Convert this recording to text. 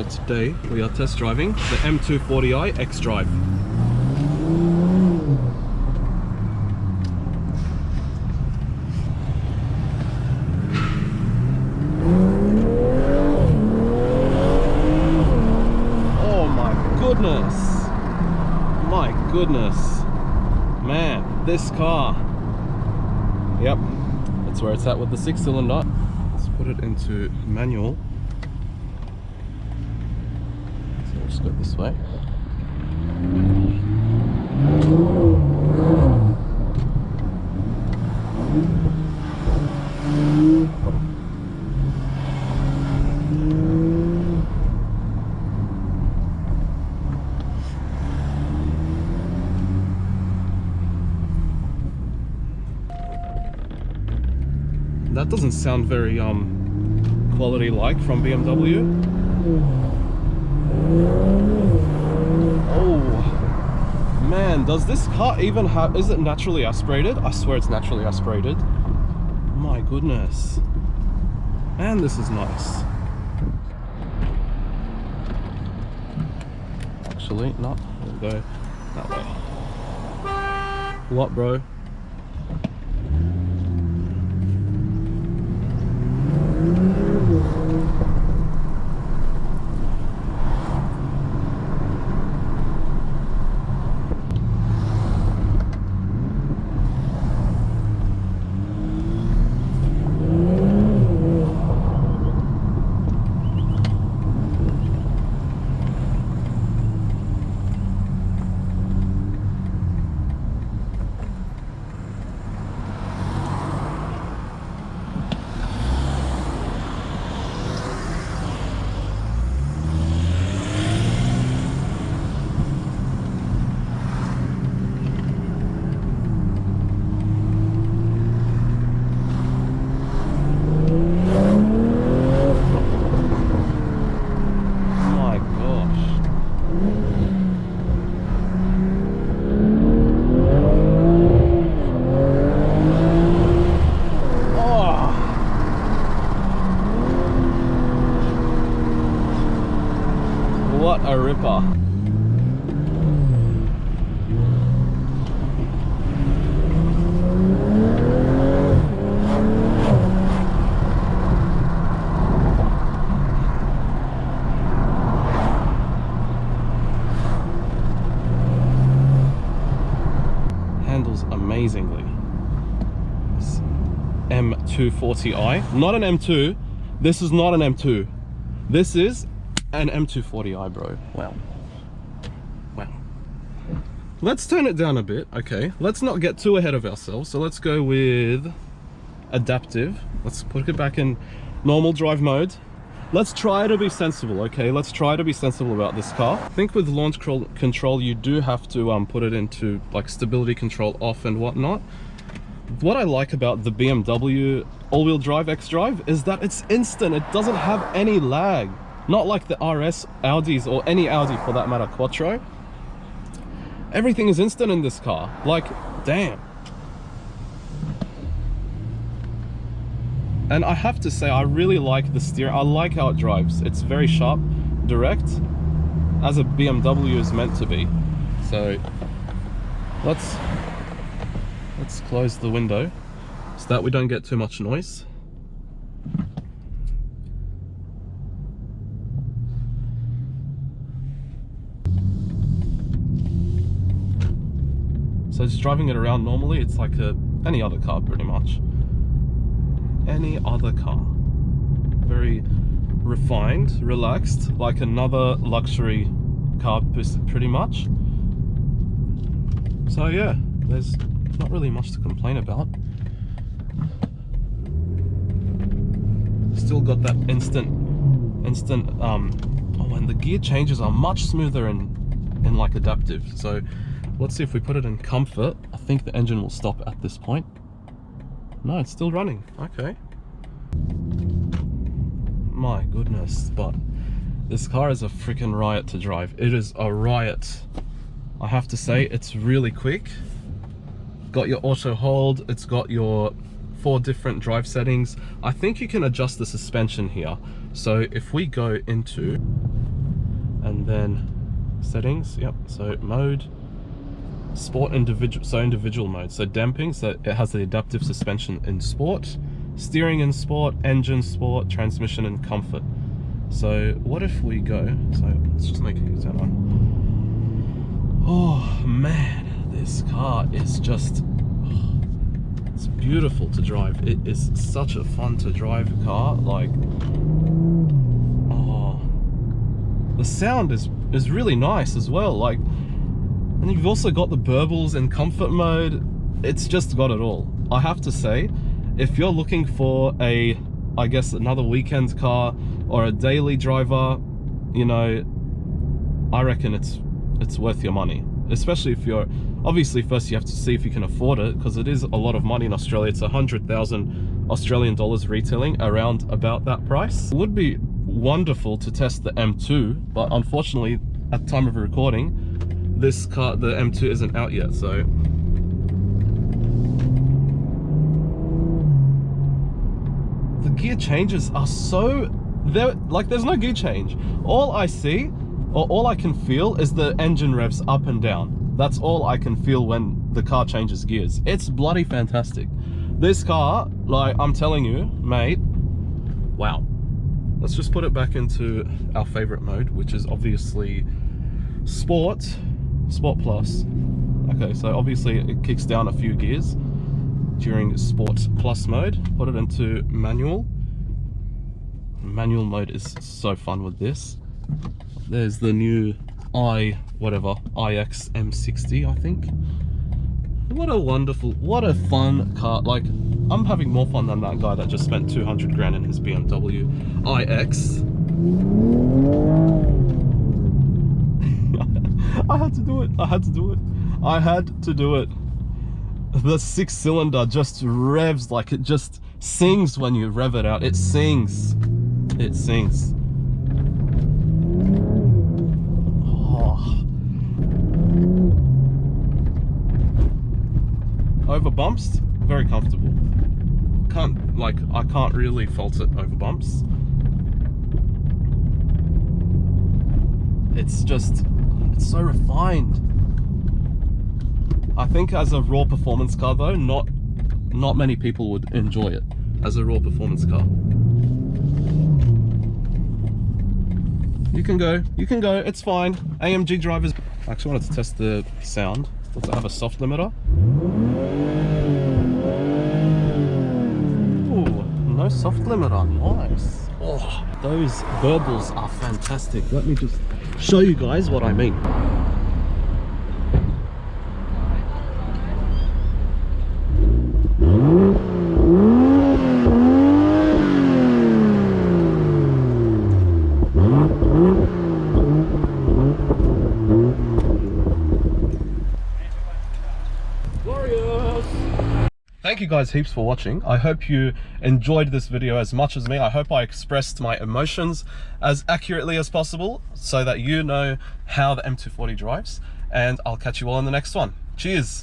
today we are test driving the M240i xDrive. Oh my goodness! My goodness! Man, this car! Yep, that's where it's at with the 6-cylinder. Let's put it into manual. So let's go this way. That doesn't sound very quality-like from BMW. Oh man, does this car even have, is it naturally aspirated? I swear it's naturally aspirated. My goodness. Man, this is nice. Actually, no, we'll go that way. What, bro? What a ripper. Handles amazingly. This M240i, not an M2. This is not an M2. This is an M240i, bro. Wow. Wow. Let's turn it down a bit. Okay, let's not get too ahead of ourselves. So let's go with adaptive. Let's put it back in normal drive mode. Let's try to be sensible, okay? Let's try to be sensible about this car. I think with launch control, you do have to put it into like stability control off and whatnot. What I like about the BMW all-wheel drive xDrive is that it's instant. It doesn't have any lag. Not like the RS Audis, or any Audi for that matter, Quattro. Everything is instant in this car. Like, damn. And I have to say, I really like the steering. I like how it drives. It's very sharp, direct, as a BMW is meant to be. So, let's close the window so that we don't get too much noise. So just driving it around normally, it's like any other car pretty much. Any other car. Very refined, relaxed, like another luxury car pretty much. So yeah, there's not really much to complain about. Still got that instant, oh, and the gear changes are much smoother in like adaptive. So let's see if we put it in comfort. I think the engine will stop at this point. No, it's still running. Okay. My goodness, but this car is a freaking riot to drive. It is a riot. I have to say, it's really quick. Got your auto hold. It's got your 4 different drive settings. I think you can adjust the suspension here. So if we go into then settings, yep, so mode, sport, individual mode, so damping, so it has the adaptive suspension in sport, steering in sport, engine sport, transmission and comfort. So what if we go, so let's just make it turn on. Oh man, this car is just, it's beautiful to drive. It is such a fun to drive car. Like, oh, the sound is really nice as well. Like, and you've also got the burbles in comfort mode. It's just got it all. I have to say, if you're looking for I guess another weekend car or a daily driver, you know, I reckon it's worth your money. Especially if you're, obviously first you have to see if you can afford it, because it is a lot of money in Australia. It's 100,000 Australian dollars retailing, around about that price. It would be wonderful to test the M2, but unfortunately at the time of recording, this car, the M2, isn't out yet, so. The gear changes are so, there's no gear change. All I see, or all I can feel, is the engine revs up and down. That's all I can feel when the car changes gears. It's bloody fantastic. This car, like, I'm telling you, mate, wow. Let's just put it back into our favorite mode, which is obviously Sport Plus. Okay, so obviously it kicks down a few gears during Sport Plus mode. Put it into manual. Manual mode is so fun with this. There's the new iX M60, I think. What a wonderful, what a fun car. Like, I'm having more fun than that guy that just spent 200 grand in his BMW iX. I had to do it. I had to do it. I had to do it. The 6-cylinder just revs, like, it just sings when you rev it out. It sings. It sings. Oh. Over bumps, very comfortable. I can't really fault it over bumps. It's just, it's so refined. I think as a raw performance car though, not many people would enjoy it as a raw performance car. You can go, it's fine. AMG drivers. I actually wanted to test the sound. Does it have a soft limiter? Ooh, no soft limiter, nice. Oh, those burbles are fantastic. Let me just show you guys what I mean. Thank you guys heaps for watching. I hope you enjoyed this video as much as me. I hope I expressed my emotions as accurately as possible so that you know how the M240 drives, and I'll catch you all in the next one. Cheers!